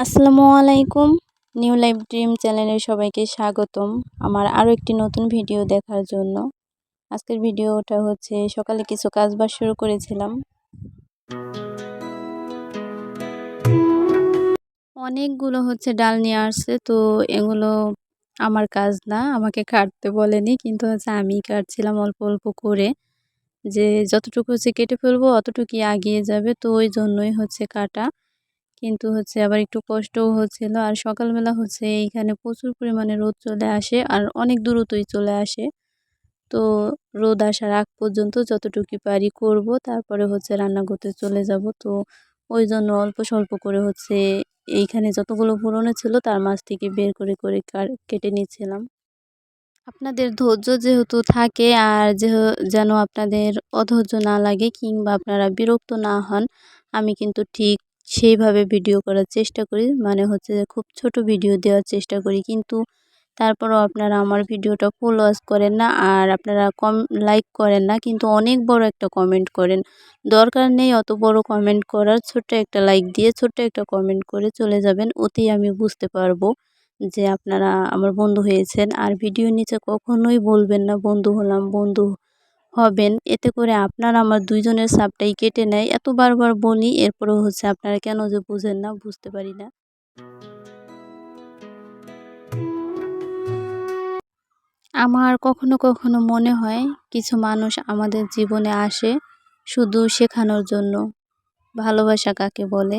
আসসালামু আলাইকুম। New life dream চ্যানেলে সবাইকে স্বাগতম আমার আরও একটি নতুন ভিডিও দেখার জন্য। আজকের ভিডিওটা হচ্ছে সকালে কিছু কাজবাজ শুরু করেছিলাম। অনেকগুলো হচ্ছে ডাল নিয়ে আসছে, তো এগুলো আমার কাজ না, আমাকে কাটতে বলেনি, কিন্তু হচ্ছে আমি কাটছিলাম অল্প অল্প করে, যে যতটুকু হচ্ছে কেটে ফেলবো অতটুকুই আগিয়ে যাবে, তো ওই জন্যই হচ্ছে কাটা। কিন্তু হচ্ছে আবার একটু কষ্টও হচ্ছিল। আর সকালবেলা হচ্ছে এইখানে প্রচুর পরিমাণে রোদ চলে আসে আর অনেক দ্রুতই চলে আসে। তো রোদ আসার আগ পর্যন্ত যতটুকু পারি করব, তারপরে হচ্ছে রান্না করতে চলে যাব। তো ওই জন্য অল্প স্বল্প করে হচ্ছে এইখানে যতগুলো পুরনো ছিল তার মাঝ থেকে বের করে করে কেটে নিচ্ছিলাম। আপনাদের ধৈর্য যেহেতু থাকে আর যেন আপনাদের অধৈর্য না লাগে কিংবা আপনারা বিরক্ত না হন, আমি কিন্তু ঠিক সেইভাবে ভিডিও করার চেষ্টা করি, মানে হচ্ছে খুব ছোট ভিডিও দেওয়ার চেষ্টা করি। কিন্তু তারপরও আপনারা আমার ভিডিওটা ফুল ওয়াচ করেন না আর আপনারা লাইক করেন না, কিন্তু অনেক বড় একটা কমেন্ট করেন। দরকার নেই অত বড় কমেন্ট করার, ছোট্ট একটা লাইক দিয়ে ছোট্ট একটা কমেন্ট করে চলে যাবেন, ওতেই আমি বুঝতে পারবো যে আপনারা আমার বন্ধু হয়েছেন। আর ভিডিওর নিচে কখনোই বলবেন না বন্ধু হলাম, বন্ধু হবেন, এতে করে আপনার আমার দুইজনের সাবটাই কেটে নেয়। এত বারবার বলি, এরপরেও হচ্ছে আপনারা কেন যে বুঝেন না বুঝতে পারি না। আমার কখনো কখনো মনে হয় কিছু মানুষ আমাদের জীবনে আসে শুধু শেখানোর জন্য ভালোবাসা কাকে বলে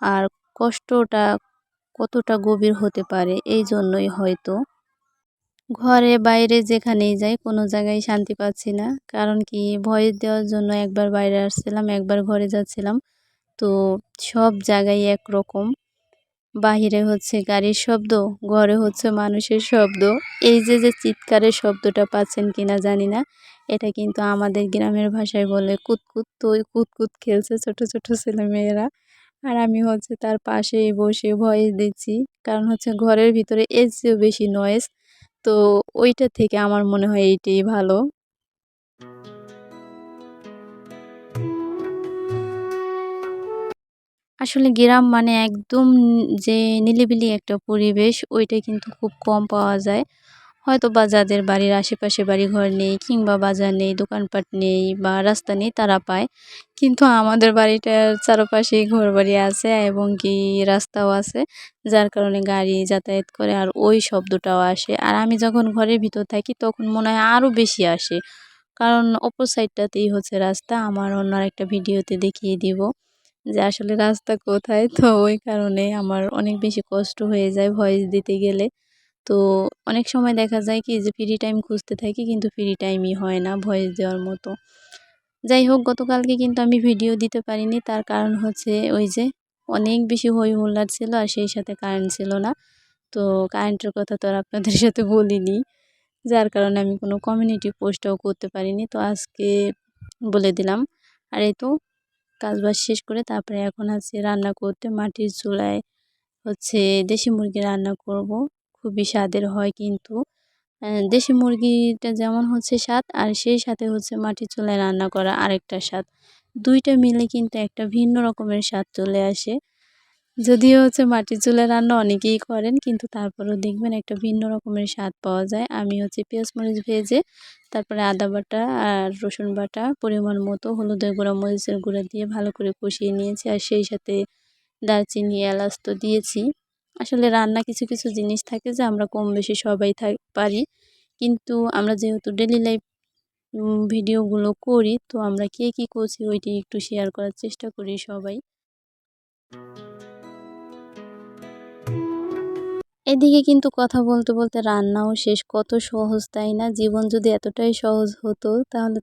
আর কষ্টটা কতটা গভীর হতে পারে, এই জন্যই হয়তো। ঘরে বাইরে যেখানেই যাই কোনো জায়গায় শান্তি পাচ্ছি না। কারণ কি, ভয়েস দেওয়ার জন্য একবার বাইরে আসছিলাম, একবার ঘরে যাচ্ছিলাম। তো সব জায়গায় একরকম। বাহিরে হচ্ছে গাড়ির শব্দ, ঘরে হচ্ছে মানুষের শব্দ। এই যে চিৎকারের শব্দটা পাচ্ছেন কিনা জানি না। এটা কিন্তু আমাদের গ্রামের ভাষায় বলে কুতকুত। তো ওই কুতকুত খেলছে ছোট ছোট ছেলেমেয়েরা। আর আমি হচ্ছে তার পাশেই বসে ভয়েস দিচ্ছি। কারণ হচ্ছে ঘরের ভিতরে এর চেয়েও বেশি নয়েজ। তো ওইটা থেকে আমার মনে হয় এইটাই ভালো। আসলে গ্রাম মানে একদম যে নিরিবিলি একটা পরিবেশ, ওইটা কিন্তু খুব কম পাওয়া যায়। হয়তোবা যাদের বাড়ির আশেপাশে বাড়িঘর নেই কিংবা বাজার নেই, দোকানপাট নেই বা রাস্তা নেই তারা পায়। কিন্তু আমাদের বাড়িটার চারপাশেই ঘরবাড়ি আছে এবং কি রাস্তাও আছে, যার কারণে গাড়ি যাতায়াত করে আর ওই শব্দটাও আসে। আর আমি যখন ঘরের ভিতর থাকি তখন মনে হয় আরও বেশি আসে, কারণ অপর সাইডটাতেই হচ্ছে রাস্তা। আমার অন্য আরেকটা ভিডিওতে দেখিয়ে দিব যে আসলে রাস্তা কোথায়। তো ওই কারণে আমার অনেক বেশি কষ্ট হয়ে যায় ভয়েস দিতে গেলে। তো অনেক সময় দেখা যায় কি যে ফ্রি টাইম খুঁজতে থাকি, কিন্তু ফ্রি টাইমই হয় না ভয়েস দেওয়ার মতো। যাই হোক, গতকালকে কিন্তু আমি ভিডিও দিতে পারিনি, তার কারণ হচ্ছে ওই যে অনেক বেশি হই হুল্লাড় ছিল আর সেই সাথে কারেন্ট ছিল না। তো কারেন্টের কথা তো আর আপনাদের সাথে বলিনি, যার কারণে আমি কোনো কমিউনিটি পোস্টটাও করতে পারিনি। তো আজকে বলে দিলাম। আর এই তো কাজবাজ শেষ করে তারপরে এখন আছে রান্না করতে। মাটির চুলায় হচ্ছে দেশি মুরগি রান্না করব। খুবই স্বাদের হয় কিন্তু। দেশি মুরগিটা যেমন হচ্ছে স্বাদ, আর সেই সাথে হচ্ছে মাটির চুলায় রান্না করা আরেকটা স্বাদ। ২ টা মিলে কিন্তু একটা ভিন্ন রকমের স্বাদ চলে আসে। যদিও হচ্ছে মাটির চুলায় রান্না অনেকেই করেন, কিন্তু তারপরেও দেখবেন একটা ভিন্ন রকমের স্বাদ পাওয়া যায়। আমি হচ্ছে পেঁয়াজ মরিচ ভেজে তারপরে আদা বাটা আর রসুন বাটা পরিমাণ মতো, হলুদের গুঁড়া মরিচের গুঁড়া দিয়ে ভালো করে কষিয়ে নিয়েছি। আর সেই সাথে দারচিনি এলাচ তো দিয়েছি। আসলে রান্না কিছু কিছু জিনিস থাকে যে আমরা কম বেশি সবাই পারি, কিন্তু আমরা যেহেতু ডেলি লাইফ ভিডিওগুলো করি, তো আমরা কে কী করছি ওইটি একটু শেয়ার করার চেষ্টা করি সবাই। এদিকে কিন্তু কথা বলতে বলতে রান্নাও শেষ। কত সহজ তাই না? জীবন যদি এতটাই সহজ হতো তাহলে